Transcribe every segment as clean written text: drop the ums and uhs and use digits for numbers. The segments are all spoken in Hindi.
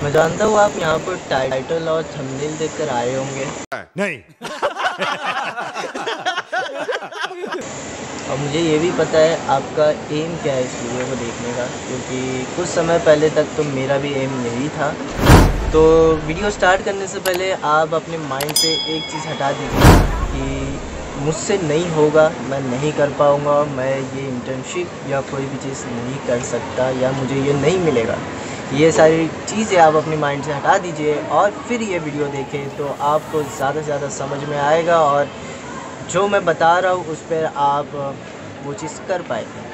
मैं जानता हूँ आप यहाँ पर टाइटल और थंबनेल देखकर आए होंगे। नहीं। और मुझे ये भी पता है आपका एम क्या है इस वीडियो को देखने का, क्योंकि कुछ समय पहले तक तो मेरा भी एम यही था। तो वीडियो स्टार्ट करने से पहले आप अपने माइंड से एक चीज़ हटा दीजिए कि मुझसे नहीं होगा, मैं नहीं कर पाऊँगा, मैं ये इंटर्नशिप या कोई भी चीज़ नहीं कर सकता या मुझे ये नहीं मिलेगा। ये सारी चीज़ें आप अपने माइंड से हटा दीजिए और फिर ये वीडियो देखें तो आपको ज़्यादा से ज़्यादा समझ में आएगा और जो मैं बता रहा हूँ उस पर आप वो चीज़ कर पाएंगे।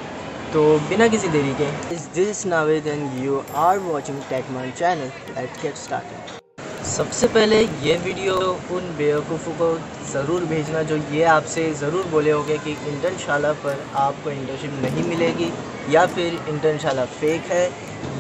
तो बिना किसी देरी के इस this Naved and you are watching Techman channel, let's get started. सबसे पहले ये वीडियो उन बेवकूफ़ों को ज़रूर भेजना जो ये आपसे ज़रूर बोले होंगे कि इंटर्नशाला पर आपको इंटर्नशिप नहीं मिलेगी, या फिर इंटर्नशाला फेक है,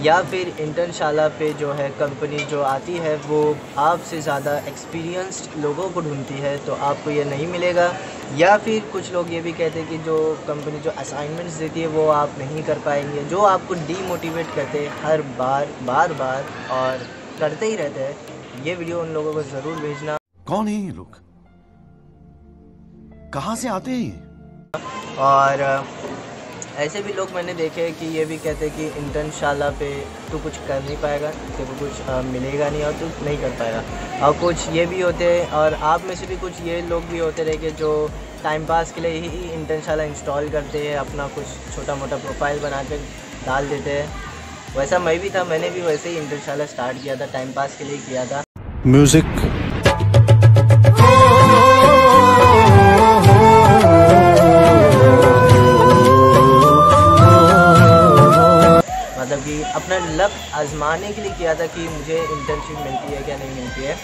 या फिर इंटर्नशाला पे जो है कंपनी जो आती है वो आपसे ज़्यादा एक्सपीरियंस्ड लोगों को ढूंढती है तो आपको ये नहीं मिलेगा। या फिर कुछ लोग ये भी कहते हैं कि जो कंपनी जो असाइनमेंट्स देती है वो आप नहीं कर पाएंगे, जो आपको डीमोटिवेट करते हैं हर बार और करते ही रहते हैं। ये वीडियो उन लोगों को ज़रूर भेजना। कौन है ये लोग, कहाँ से आते हैं? और ऐसे भी लोग मैंने देखे हैं कि ये भी कहते हैं कि इंटर्नशाला पे तू कुछ कर नहीं पाएगा, तेरे को कुछ मिलेगा नहीं और तू नहीं कर पाएगा। और कुछ ये भी होते हैं, और आप में से भी कुछ ये लोग भी होते रहे कि जो टाइम पास के लिए ही इंटर्नशाला इंस्टॉल करते हैं, अपना कुछ छोटा मोटा प्रोफाइल बना कर डाल देते हैं। वैसा मैं भी था, मैंने भी वैसे ही इंटर्नशाला स्टार्ट किया था, टाइम पास के लिए किया था। म्यूजिक। मतलब कि अपना लक आजमाने के लिए किया था कि मुझे इंटर्नशिप मिलती है क्या नहीं मिलती है।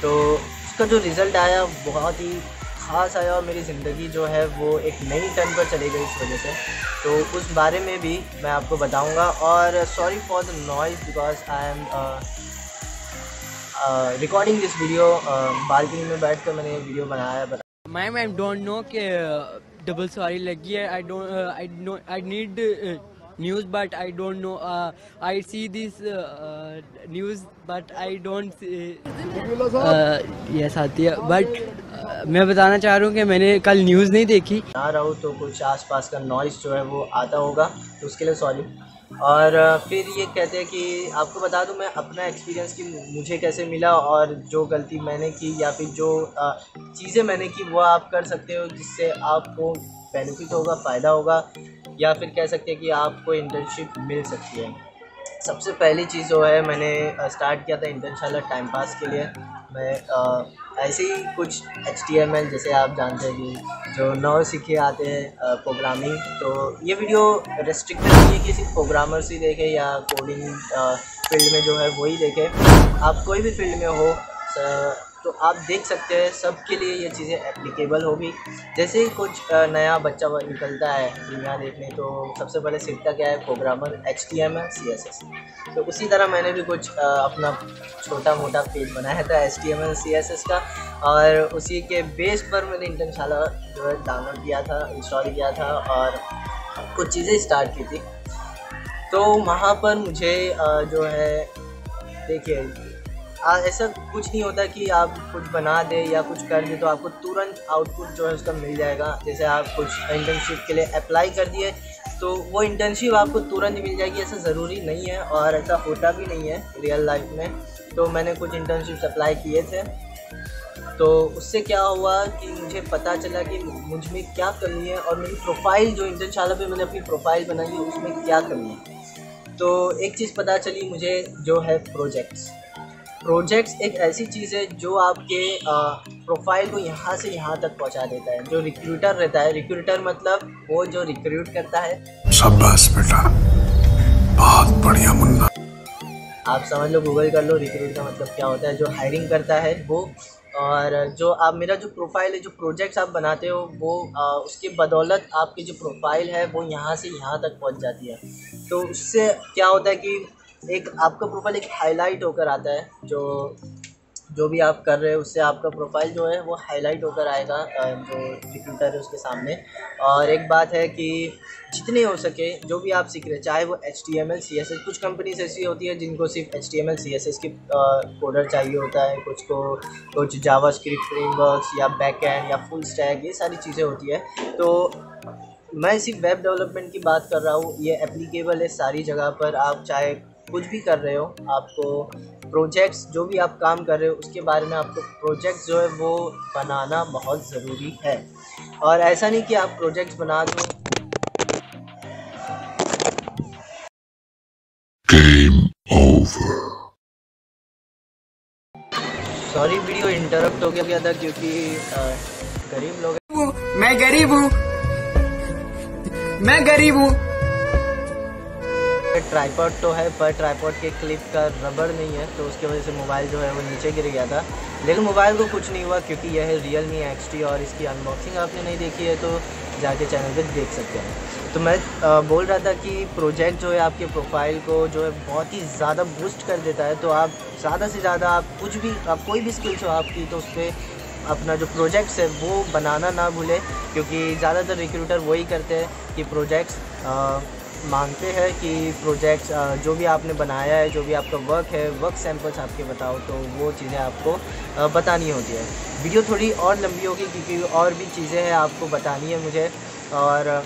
तो उसका जो रिज़ल्ट आया बहुत ही ख़ास आया और मेरी ज़िंदगी जो है वो एक नई टर्न पर चली गई इस वजह से। तो उस बारे में भी मैं आपको बताऊंगा। और sorry for the noise because I am recording this video. Balcony में बैठ कर मैंने वीडियो बनाया। मैम आई डोंट नो कि डबल सॉरी लगी है। I need news but I don't know. I see this news but I don't yes आती है। बट मैं बताना चाह रहा हूँ कि मैंने कल न्यूज़ नहीं देखी। ना रहा हूँ तो कुछ आसपास का नॉइज़ जो है वो आता होगा, तो उसके लिए सॉरी। और फिर ये कहते हैं कि आपको बता दूं मैं अपना एक्सपीरियंस कि मुझे कैसे मिला और जो गलती मैंने की या फिर जो चीज़ें मैंने की वो आप कर सकते हो जिससे आपको बेनिफिट होगा, फ़ायदा होगा, या फिर कह सकते हैं कि आपको इंटर्नशिप मिल सकती है। सबसे पहली चीज़ जो है मैंने स्टार्ट किया था इंटर्नशाला टाइम पास के लिए। मैं ऐसे ही कुछ HTML जैसे आप जानते हैं कि जो नौ सीखे आते हैं प्रोग्रामिंग, तो ये वीडियो रेस्ट्रिक्टेड नहीं है कि सिर्फ प्रोग्रामर्स ही देखें या कोडिंग फील्ड में जो है वही देखें। आप कोई भी फील्ड में हो तो आप देख सकते हैं, सबके लिए ये चीज़ें एप्लीकेबल होगी। जैसे ही कुछ नया बच्चा निकलता है दुनिया देखने तो सबसे पहले सीखता क्या है, प्रोग्रामर HTML CSS। तो उसी तरह मैंने भी कुछ अपना छोटा मोटा पेज बनाया था HTML CSS का, और उसी के बेस पर मैंने इंटर्नशाला जो है डाउनलोड किया था, इंस्टॉल किया था और कुछ चीज़ें स्टार्ट की थी। तो वहाँ पर मुझे जो है देखिए ऐसा कुछ नहीं होता कि आप कुछ बना दे या कुछ कर दे तो आपको तुरंत आउटपुट जो है उसका मिल जाएगा। जैसे आप कुछ इंटर्नशिप के लिए अप्लाई कर दिए तो वो इंटर्नशिप आपको तुरंत मिल जाएगी, ऐसा ज़रूरी नहीं है और ऐसा होता भी नहीं है रियल लाइफ में। तो मैंने कुछ इंटर्नशिप्स अप्लाई किए थे, तो उससे क्या हुआ कि मुझे पता चला कि मुझ में क्या कमी है और मेरी प्रोफाइल जो इंटर्नशाला पे मैंने अपनी प्रोफाइल बनाई है उसमें क्या कमी है। तो एक चीज़ पता चली मुझे जो है प्रोजेक्ट्स एक ऐसी चीज़ है जो आपके प्रोफाइल को यहाँ से यहाँ तक पहुँचा देता है। जो रिक्रूटर रहता है, रिक्रूटर मतलब वो जो रिक्रूट करता है। शाबाश बेटा, बहुत बढ़िया मुन्ना। आप समझ लो, गूगल कर लो, रिक्रूट का मतलब क्या होता है, जो हायरिंग करता है वो। और जो आप मेरा जो प्रोफाइल है, जो प्रोजेक्ट्स आप बनाते हो वो उसकी बदौलत आपकी जो प्रोफाइल है वो यहाँ से यहाँ तक पहुँच जाती है। तो उससे क्या होता है कि एक आपका प्रोफाइल एक हाईलाइट होकर आता है, जो जो भी आप कर रहे हो उससे आपका प्रोफाइल जो है वो हाईलाइट होकर आएगा जो रिक्रूटर है उसके सामने। और एक बात है कि जितने हो सके जो भी आप सीख रहे हैं, चाहे वो HTML CSS, कुछ कंपनीज ऐसी होती है जिनको सिर्फ HTML CSS की कोडर चाहिए होता है, कुछ जावास्क्रिप्ट फ्रेमवर्क्स या बैकएंड या फुल स्टैक, ये सारी चीज़ें होती है। तो मैं सिर्फ वेब डेवलपमेंट की बात कर रहा हूँ, ये एप्लीकेबल है सारी जगह पर। आप चाहे कुछ भी कर रहे हो, आपको प्रोजेक्ट्स जो भी आप काम कर रहे हो उसके बारे में आपको प्रोजेक्ट्स जो है वो बनाना बहुत ज़रूरी है। और ऐसा नहीं कि आप प्रोजेक्ट्स बना दो। Game over. Sorry, video interrupt हो गया था क्योंकि गरीब लोग मैं गरीब हूँ। ट्राइपॉड तो है पर ट्राइपॉड के क्लिप का रबड़ नहीं है, तो उसकी वजह से मोबाइल जो है वो नीचे गिर गया था। लेकिन मोबाइल को कुछ नहीं हुआ क्योंकि यह है Realme XT और इसकी अनबॉक्सिंग आपने नहीं देखी है तो जाके चैनल पे देख सकते हैं। तो मैं बोल रहा था कि प्रोजेक्ट जो है आपके प्रोफाइल को जो है बहुत ही ज़्यादा बूस्ट कर देता है। तो आप ज़्यादा से ज़्यादा आप कोई भी स्किल्स हो आपकी, तो उस पर अपना जो प्रोजेक्ट्स है वो बनाना ना भूलें, क्योंकि ज़्यादातर रिक्रूटर वही करते हैं कि प्रोजेक्ट्स मांगते हैं कि प्रोजेक्ट्स जो भी आपने बनाया है, जो भी आपका वर्क है, वर्क सैम्पल्स आपके बताओ, तो वो चीज़ें आपको बतानी होती है। वीडियो थोड़ी और लंबी होगी क्योंकि और भी चीज़ें हैं आपको बतानी है मुझे। और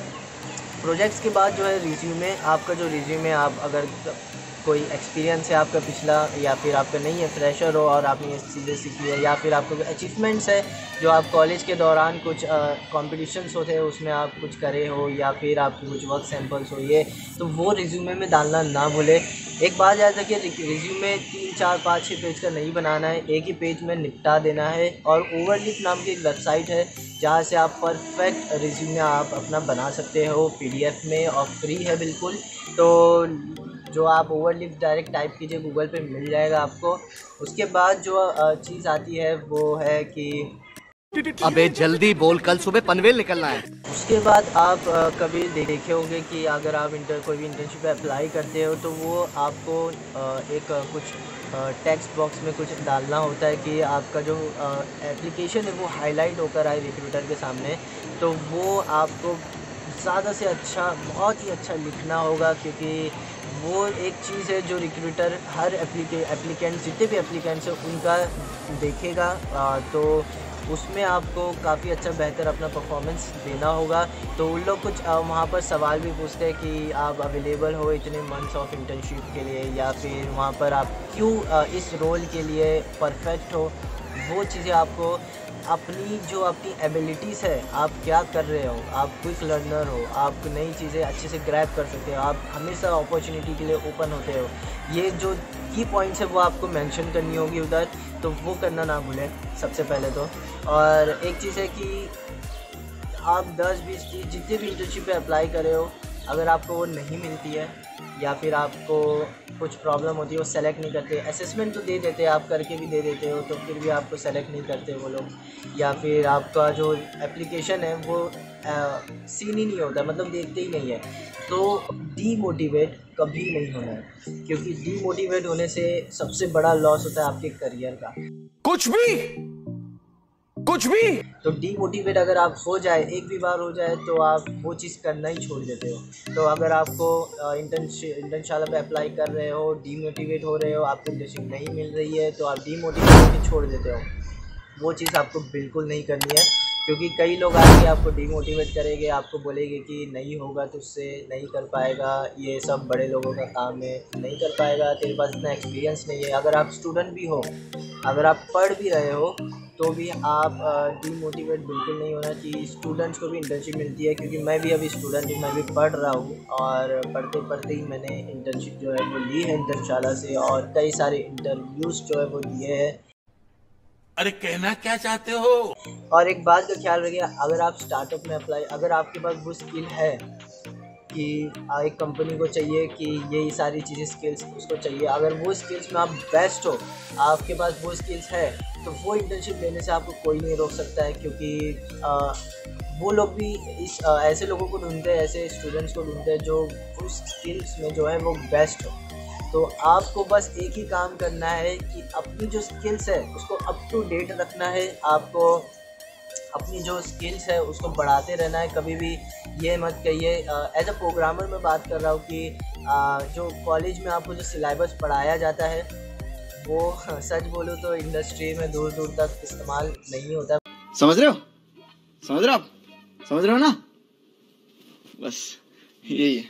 प्रोजेक्ट्स के बाद जो है रिज्यूमे, आपका जो रिज्यूमे, आप अगर कोई एक्सपीरियंस है आपका पिछला, या फिर आपका नहीं है, फ्रेशर हो और आपने ये चीज़ें सीखी है, या फिर आपको अचीवमेंट्स है जो आप कॉलेज के दौरान कुछ कॉम्पिटिशन्स होते हैं उसमें आप कुछ करे हो, या फिर आपके कुछ वर्क सैम्पल्स हो, ये तो वो रिज्यूमे में डालना ना भूले। एक बात याद रखिए, रिज्यूमे 3, 4, 5, 6 पेज का नहीं बनाना है, एक ही पेज में निपटा देना है। और ओवरलिप नाम की एक वेबसाइट है जहाँ से आप परफेक्ट रिज्यूमे आप अपना बना सकते हो PDF में, और फ्री है बिल्कुल। तो जो आप ओवरलिप डायरेक्ट टाइप कीजिए, गूगल पे मिल जाएगा आपको। उसके बाद जो चीज़ आती है वो है कि अबे जल्दी बोल, कल सुबह पनवेल निकलना है। उसके बाद आप कभी देखे होंगे कि अगर आप कोई भी इंटर्नशिप पे अप्लाई करते हो तो वो आपको एक कुछ टेक्स्ट बॉक्स में कुछ डालना होता है कि आपका जो एप्लीकेशन है वो हाईलाइट होकर आए रिक्रूटर के सामने। तो वो आपको ज़्यादा से अच्छा, बहुत ही अच्छा लिखना होगा, क्योंकि वो एक चीज़ है जो रिक्रूटर हर एप्लीकेंट, जितने भी एप्लीकेंट्स हैं उनका देखेगा। तो उसमें आपको काफ़ी अच्छा बेहतर अपना परफॉर्मेंस देना होगा। तो उन लोग कुछ वहाँ पर सवाल भी पूछते हैं कि आप अवेलेबल हो इतने मंथ्स ऑफ इंटर्नशिप के लिए, या फिर वहाँ पर आप क्यों इस रोल के लिए परफेक्ट हो। वो चीज़ें आपको अपनी एबिलिटीज़ है, आप क्या कर रहे हो, आप क्विक लर्नर हो, आप नई चीज़ें अच्छे से ग्रैब कर सकते हो, आप हमेशा अपॉर्चुनिटी के लिए ओपन होते हो, ये जो की पॉइंट्स है वो आपको मेंशन करनी होगी उधर। तो वो करना ना भूलें सबसे पहले तो। और एक चीज़ है कि आप 10-20 चीज़ जितने भी इंटर्नशिप पे अप्लाई करे हो, अगर आपको वो नहीं मिलती है या फिर आपको कुछ प्रॉब्लम होती है, वो सेलेक्ट नहीं करते, असेसमेंट तो दे देते हैं, आप करके भी दे देते हो, तो फिर भी आपको सेलेक्ट नहीं करते वो लोग, या फिर आपका जो एप्लीकेशन है वो सीन ही नहीं होता, मतलब देखते ही नहीं है, तो डीमोटिवेट कभी नहीं होना है, क्योंकि डीमोटिवेट होने से सबसे बड़ा लॉस होता है आपके करियर का। कुछ भी तो डीमोटिवेट अगर आप हो जाए, एक भी बार हो जाए, तो आप वो चीज़ करना ही छोड़ देते हो। तो अगर आपको इंटर्नशाला पे अप्लाई कर रहे हो, डीमोटिवेट हो रहे हो, आपको इंटर्नशिप नहीं मिल रही है, तो आप डीमोटिवेट होकर छोड़ देते हो। वो चीज़ आपको बिल्कुल नहीं करनी है, क्योंकि कई लोग आके आपको डीमोटिवेट करेंगे, आपको बोलेंगे कि नहीं होगा तुझसे, नहीं कर पाएगा, ये सब बड़े लोगों का काम है, नहीं कर पाएगा, तेरे पास इतना एक्सपीरियंस नहीं है। अगर आप स्टूडेंट भी हो, अगर आप पढ़ भी रहे हो, तो भी आप डीमोटिवेट बिल्कुल नहीं होना चाहिए। स्टूडेंट्स को भी इंटर्नशिप मिलती है, क्योंकि मैं भी अभी स्टूडेंट हूँ, मैं भी पढ़ रहा हूँ, और पढ़ते पढ़ते ही मैंने इंटर्नशिप जो है वो ली है इंटर्नशाला से, और कई सारे इंटरव्यूज़ जो है वो दिए हैं। अरे कहना क्या चाहते हो? और एक बात का ख्याल रखिए, अगर आप स्टार्टअप में अप्लाई, अगर आपके पास वो स्किल है कि एक कंपनी को चाहिए कि ये सारी चीज़ें स्किल्स उसको चाहिए, अगर वो स्किल्स में आप बेस्ट हो, आपके पास वो स्किल्स है, तो वो इंटर्नशिप लेने से आपको कोई नहीं रोक सकता है, क्योंकि वो लोग भी ऐसे लोगों को ढूंढते हैं, ऐसे स्टूडेंट्स को ढूंढते हैं जो उस स्किल्स में जो है वो बेस्ट हो। तो आपको बस एक ही काम करना है कि अपनी जो स्किल्स है उसको अप टू डेट रखना है। आपको अपनी जो स्किल्स है उसको बढ़ाते रहना है। कभी भी ये मत कहिए, एज अ प्रोग्रामर मैं बात कर रहा हूँ कि जो कॉलेज में आपको जो सिलेबस पढ़ाया जाता है वो सच बोलूँ तो इंडस्ट्री में दूर दूर तक इस्तेमाल नहीं होता। समझ रहे हो? समझ रहे हो आप? समझ रहे हो ना? बस यही है।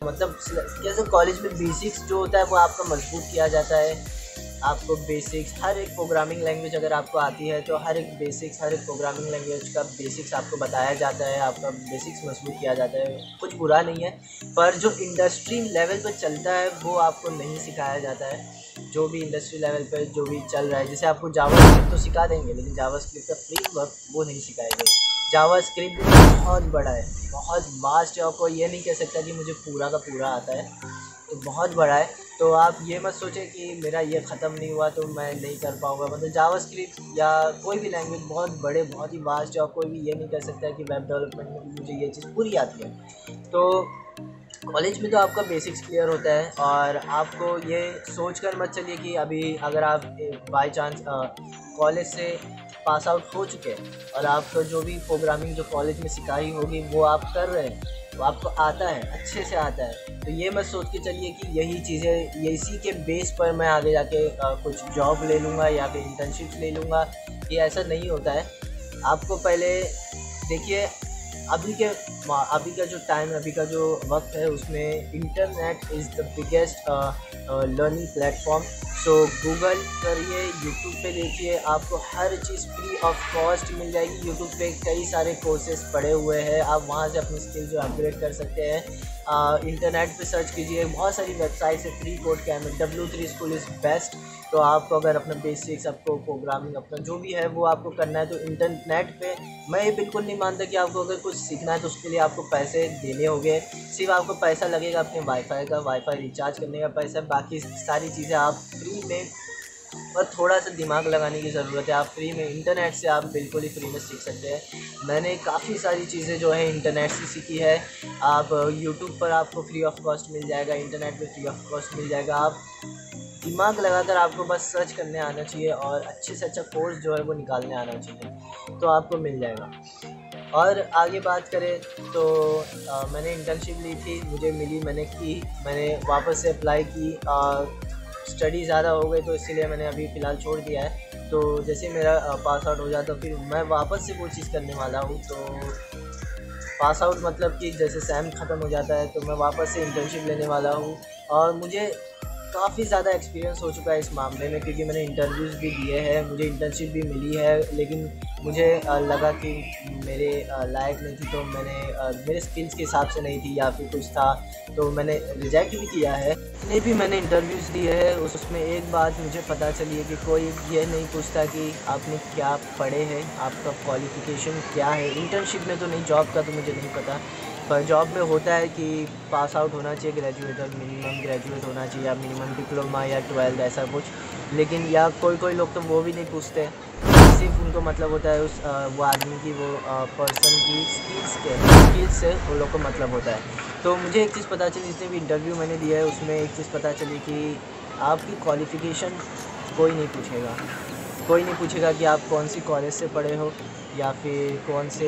मतलब जैसे कॉलेज में बेसिक्स जो होता है वो आपका मजबूत किया जाता है। आपको बेसिक्स, हर एक प्रोग्रामिंग लैंग्वेज अगर आपको आती है तो हर एक प्रोग्रामिंग लैंग्वेज का बेसिक्स आपको बताया जाता है, आपका बेसिक्स मजबूत किया जाता है। कुछ बुरा नहीं है, पर जो इंडस्ट्री लेवल पर चलता है वो आपको नहीं सिखाया जाता है। जो भी इंडस्ट्री लेवल पर जो भी चल रहा है, जैसे आपको जावास्क्रिप्ट तो सिखा देंगे लेकिन जावास्क्रिप्ट का फ्रेमवर्क वो नहीं सिखाएंगे। जावास्क्रिप्ट बहुत बड़ा है, बहुत वास्ट है। आपको ये नहीं कह सकता कि मुझे पूरा का पूरा आता है, तो बहुत बड़ा है। तो आप ये मत सोचें कि मेरा ये ख़त्म नहीं हुआ तो मैं नहीं कर पाऊँगा। मतलब जावास्क्रिप्ट या कोई भी लैंग्वेज बहुत बड़े, बहुत ही वास्ट है और कोई भी ये नहीं कर सकता कि वेब डेवलपमेंट में मुझे ये चीज़ पूरी आती है। तो कॉलेज में तो आपका बेसिक्स क्लियर होता है और आपको ये सोच कर मत चलिए कि अभी अगर आप बाय चांस कॉलेज से पास आउट हो चुके हैं और आपको जो भी प्रोग्रामिंग जो कॉलेज में सिखाई होगी वो आप कर रहे हैं, तो आपको आता है, अच्छे से आता है। तो ये मत सोच के चलिए कि यही चीज़ें, इसी के बेस पर मैं आगे जाके कुछ जॉब ले लूँगा या फिर इंटर्नशिप ले लूँगा। ये ऐसा नहीं होता है। आपको पहले देखिए, अभी का जो टाइम, अभी का जो वक्त है उसमें internet is the biggest learning platform. So Google करिए, यूट्यूब पे देखिए, आपको हर चीज़ फ्री ऑफ कॉस्ट मिल जाएगी। यूट्यूब पे कई सारे कोर्सेज पड़े हुए हैं, आप वहाँ से अपनी स्किल जो अपग्रेड कर सकते हैं। इंटरनेट पे सर्च कीजिए, बहुत सारी वेबसाइट से फ्री कोड क्या है। W3 school is best. तो आपको अगर अपना बेसिक्स, आपको प्रोग्रामिंग अपना जो भी है वो आपको करना है तो इंटरनेट पे, मैं ये बिल्कुल नहीं मानता कि आपको अगर कुछ सीखना है तो उसके लिए आपको पैसे देने होंगे। सिर्फ आपको पैसा लगेगा अपने वाईफाई रिचार्ज करने का पैसा, बाकी सारी चीज़ें आप फ्री में, और थोड़ा सा दिमाग लगाने की ज़रूरत है। आप फ्री में, इंटरनेट से आप बिल्कुल ही फ्री में सीख सकते हैं। मैंने काफ़ी सारी चीज़ें जो है इंटरनेट से सीखी है। आप यूट्यूब पर आपको फ्री ऑफ कॉस्ट मिल जाएगा, इंटरनेट पे फ्री ऑफ कॉस्ट मिल जाएगा। आप दिमाग लगाकर आपको बस सर्च करने आना चाहिए और अच्छे से अच्छा कोर्स जो है वो निकालने आना चाहिए, तो आपको मिल जाएगा। और आगे बात करें तो मैंने इंटर्नशिप ली थी, मुझे मिली, मैंने की, मैंने वापस से अप्लाई की। स्टडी ज़्यादा हो गई तो इसीलिए मैंने अभी फ़िलहाल छोड़ दिया है। तो जैसे मेरा पास आउट हो जाता फिर मैं वापस से वो चीज़ करने वाला हूँ। तो पास आउट मतलब कि जैसे सेम ख़त्म हो जाता है तो मैं वापस से इंटर्नशिप लेने वाला हूँ। और मुझे काफ़ी ज़्यादा एक्सपीरियंस हो चुका है इस मामले में, क्योंकि मैंने इंटरव्यूज़ भी दिए हैं, मुझे इंटर्नशिप भी मिली है, लेकिन मुझे लगा कि मेरे लायक नहीं थी, तो मैंने मेरे स्किल्स के हिसाब से नहीं थी या फिर कुछ था तो मैंने रिजेक्ट भी किया है। जितने भी मैंने इंटरव्यूज़ दिए हैं उसमें एक बात मुझे पता चली है कि कोई ये नहीं पूछता कि आपने क्या पढ़े हैं, आपका क्वालिफ़िकेशन क्या है। इंटर्नशिप में तो नहीं, जॉब का तो मुझे नहीं पता, पर जॉब में होता है कि पास आउट होना चाहिए, ग्रेजुएट, मिनिमम ग्रेजुएट होना चाहिए या मिनिमम डिप्लोमा या 12 ऐसा कुछ। लेकिन या कोई लोग तो वो भी नहीं पूछते, सिर्फ उनको मतलब होता है उस वो आदमी की, वो पर्सन की स्किल्स से वो लोग को मतलब होता है। तो मुझे एक चीज़ पता चली, जितने भी इंटरव्यू मैंने दिया है उसमें एक चीज़ पता चली कि आपकी क्वालिफ़िकेशन कोई नहीं पूछेगा। कोई नहीं पूछेगा कि आप कौन सी कॉलेज से पढ़े हो या फिर कौन से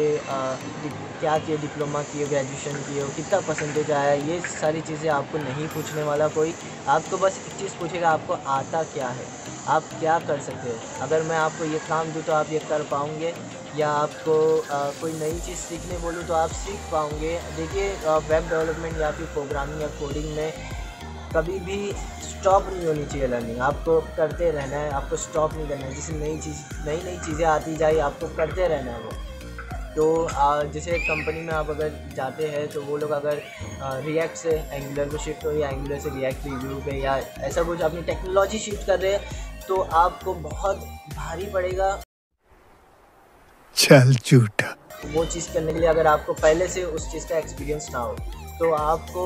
क्या किए, डिप्लोमा किए, ग्रेजुएशन किए हो, कितना परसेंटेज आया, ये सारी चीज़ें आपको नहीं पूछने वाला कोई। आपको बस एक चीज़ पूछेगा, आपको आता क्या है, आप क्या कर सकते हो। अगर मैं आपको ये काम दूँ तो आप ये कर पाओगे, या आपको कोई नई चीज़ सीखने बोलूँ तो आप सीख पाओगे। देखिए वेब डेवलपमेंट या फिर प्रोग्रामिंग या कोडिंग में कभी भी स्टॉप नहीं होनी चाहिए लर्निंग, आपको करते रहना है, आपको स्टॉप नहीं करना है। जैसे नई चीज़ें आती जाए आपको करते रहना है वो। तो जैसे कंपनी में आप अगर जाते हैं तो वो लोग अगर रिएक्ट से एंगुलर पे शिफ्ट हो या एंगुलर से रिएक्ट रिव्यू पे या ऐसा कुछ अपनी टेक्नोलॉजी शिफ्ट कर रहे हैं तो आपको बहुत भारी पड़ेगा चल झूठा वो चीज़ करने के लिए, अगर आपको पहले से उस चीज़ का एक्सपीरियंस ना हो। तो आपको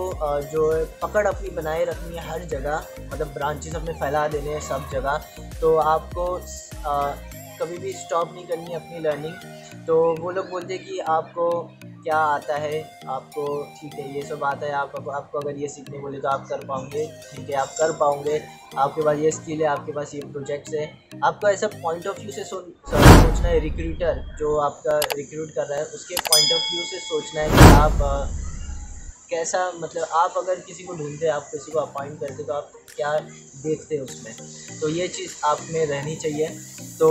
जो पकड़ अपनी बनाए रखनी है हर जगह, मतलब ब्रांचेस अपने फैला देने हैं सब जगह। तो आपको कभी भी स्टॉप नहीं करनी है अपनी लर्निंग। तो वो लोग बोलते हैं कि आपको क्या आता है, आपको ठीक है ये सब आता है, आपको अगर ये सीखने बोले तो आप कर पाओगे, ठीक है आप कर पाओगे, आपके पास ये स्किल है, आपके पास ये प्रोजेक्ट्स है। आपको ऐसा पॉइंट ऑफ व्यू से सोचना है, रिक्रूटर जो आपका रिक्रूट कर रहा है उसके पॉइंट ऑफ व्यू से सोचना है कि आप कैसा, मतलब आप अगर किसी को ढूंढते, आप किसी को अपॉइंट करते तो आप क्या देखते हैं उसमें। तो ये चीज़ आप में रहनी चाहिए। तो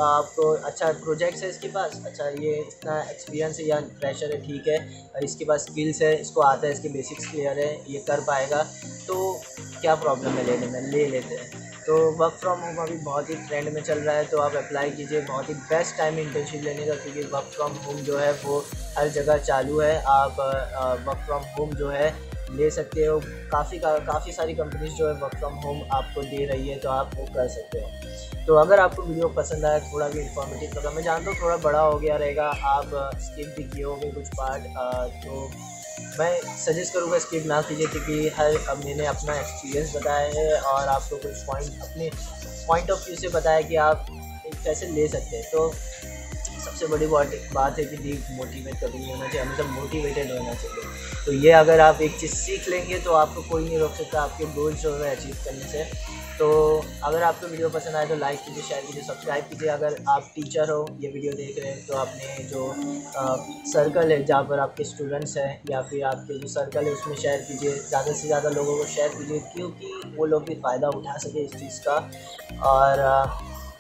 आपको अच्छा प्रोजेक्ट्स है इसके पास, अच्छा ये इतना एक्सपीरियंस है या प्रेशर है, ठीक है, इसके पास स्किल्स है, इसको आता है, इसके बेसिक्स क्लियर है, ये कर पाएगा, तो क्या प्रॉब्लम है लेने में, ले लेते हैं। तो वर्क फ्रॉम होम अभी बहुत ही ट्रेंड में चल रहा है, तो आप अप्लाई कीजिए, बहुत ही बेस्ट टाइम है इंटर्नशिप लेने का, क्योंकि वर्क फ्रॉम होम जो है वो हर जगह चालू है। आप वर्क फ्रॉम होम जो है ले सकते हो, काफ़ी सारी कंपनीज जो है वर्क फ्रॉम होम आपको दे रही है, तो आप वो कर सकते हो। तो अगर आपको वीडियो पसंद आया, थोड़ा भी इन्फॉर्मेटिव लगा, मैं जानता हूँ थोड़ा बड़ा हो गया रहेगा, आप स्किप भी किए होंगे कुछ पार्ट, तो मैं सजेस्ट करूँगा स्किप ना कीजिए, क्योंकि मैंने अपना एक्सपीरियंस बताया है और आपको कुछ अपने पॉइंट ऑफ व्यू से बताया कि आप कैसे ले सकते हैं। तो सबसे बड़ी बात है कि मोटिवेट कभी नहीं होना चाहिए, हमेशा मोटिवेटेड होना चाहिए। तो ये अगर आप एक चीज़ सीख लेंगे तो आपको कोई नहीं रोक सकता आपके गोल जो है अचीव करने से। तो अगर आपको वीडियो पसंद आए तो लाइक कीजिए, शेयर कीजिए, सब्सक्राइब कीजिए। अगर आप टीचर हो, ये वीडियो देख रहे हैं, तो अपने जो सर्कल है जहाँ पर आपके स्टूडेंट्स हैं या फिर आपके जो सर्कल है उसमें शेयर कीजिए, ज़्यादा से ज़्यादा लोगों को शेयर कीजिए, क्योंकि वो लोग भी फ़ायदा उठा सके इस चीज़ का। और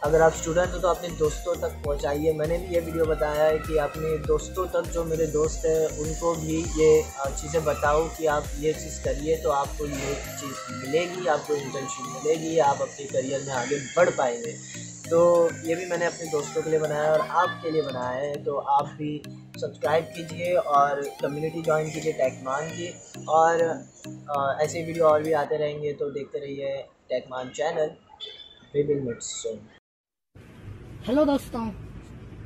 अगर आप स्टूडेंट हो तो अपने दोस्तों तक पहुंचाइए। मैंने भी ये वीडियो बताया है कि अपने दोस्तों तक, जो मेरे दोस्त हैं उनको भी ये चीज़ें बताओ कि आप ये चीज़ करिए तो आपको ये चीज़ मिलेगी, आपको इंटर्नशिप मिलेगी, आप अपने करियर में आगे बढ़ पाएंगे। तो ये भी मैंने अपने दोस्तों के लिए बनाया और आपके लिए बनाया है, तो आप भी सब्सक्राइब कीजिए और कम्युनिटी ज्वाइन कीजिए टेकमान की। और ऐसे वीडियो और भी आते रहेंगे, तो देखते रहिए Techman channel. We will meet soon. Hello दोस्तों,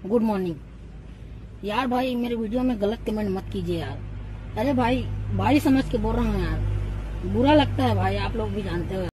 गुड मॉर्निंग। यार भाई मेरे वीडियो में गलत कमेंट मत कीजिए यार। अरे भाई समझ के बोल रहा हूँ यार, बुरा लगता है भाई, आप लोग भी जानते हो।